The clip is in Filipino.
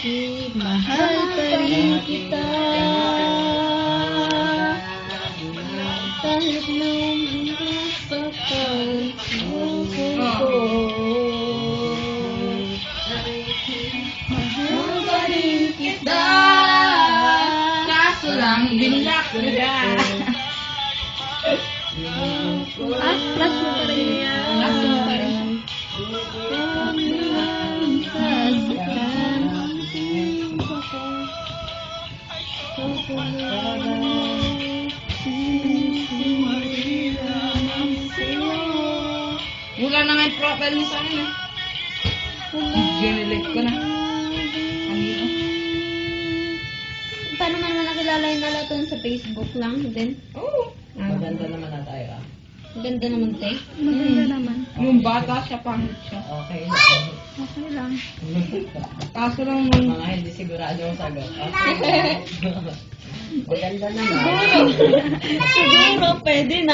Mahal pa rin kita. Kahit lumabas sa pagpuso ko. Mahal pa rin kita. Kaso lang, binlock ko na. Flash mo pa rin yan. Flash mo pa rin. Wala na nga yung profile niya sa akin eh. Ginelect ko na. Kanino? Paano man naman nakilala yung nalaton sa Facebook lang din? Oo. Maganda naman na tayo ah. Ganda naman, te. Maganda naman. Yung bata siya, pangit siya. Okay lang. Okay lang. Kaso lang nung... Mga hindi sigurado ang sagot. Okay. Maganda naman. Siguro, pwede na.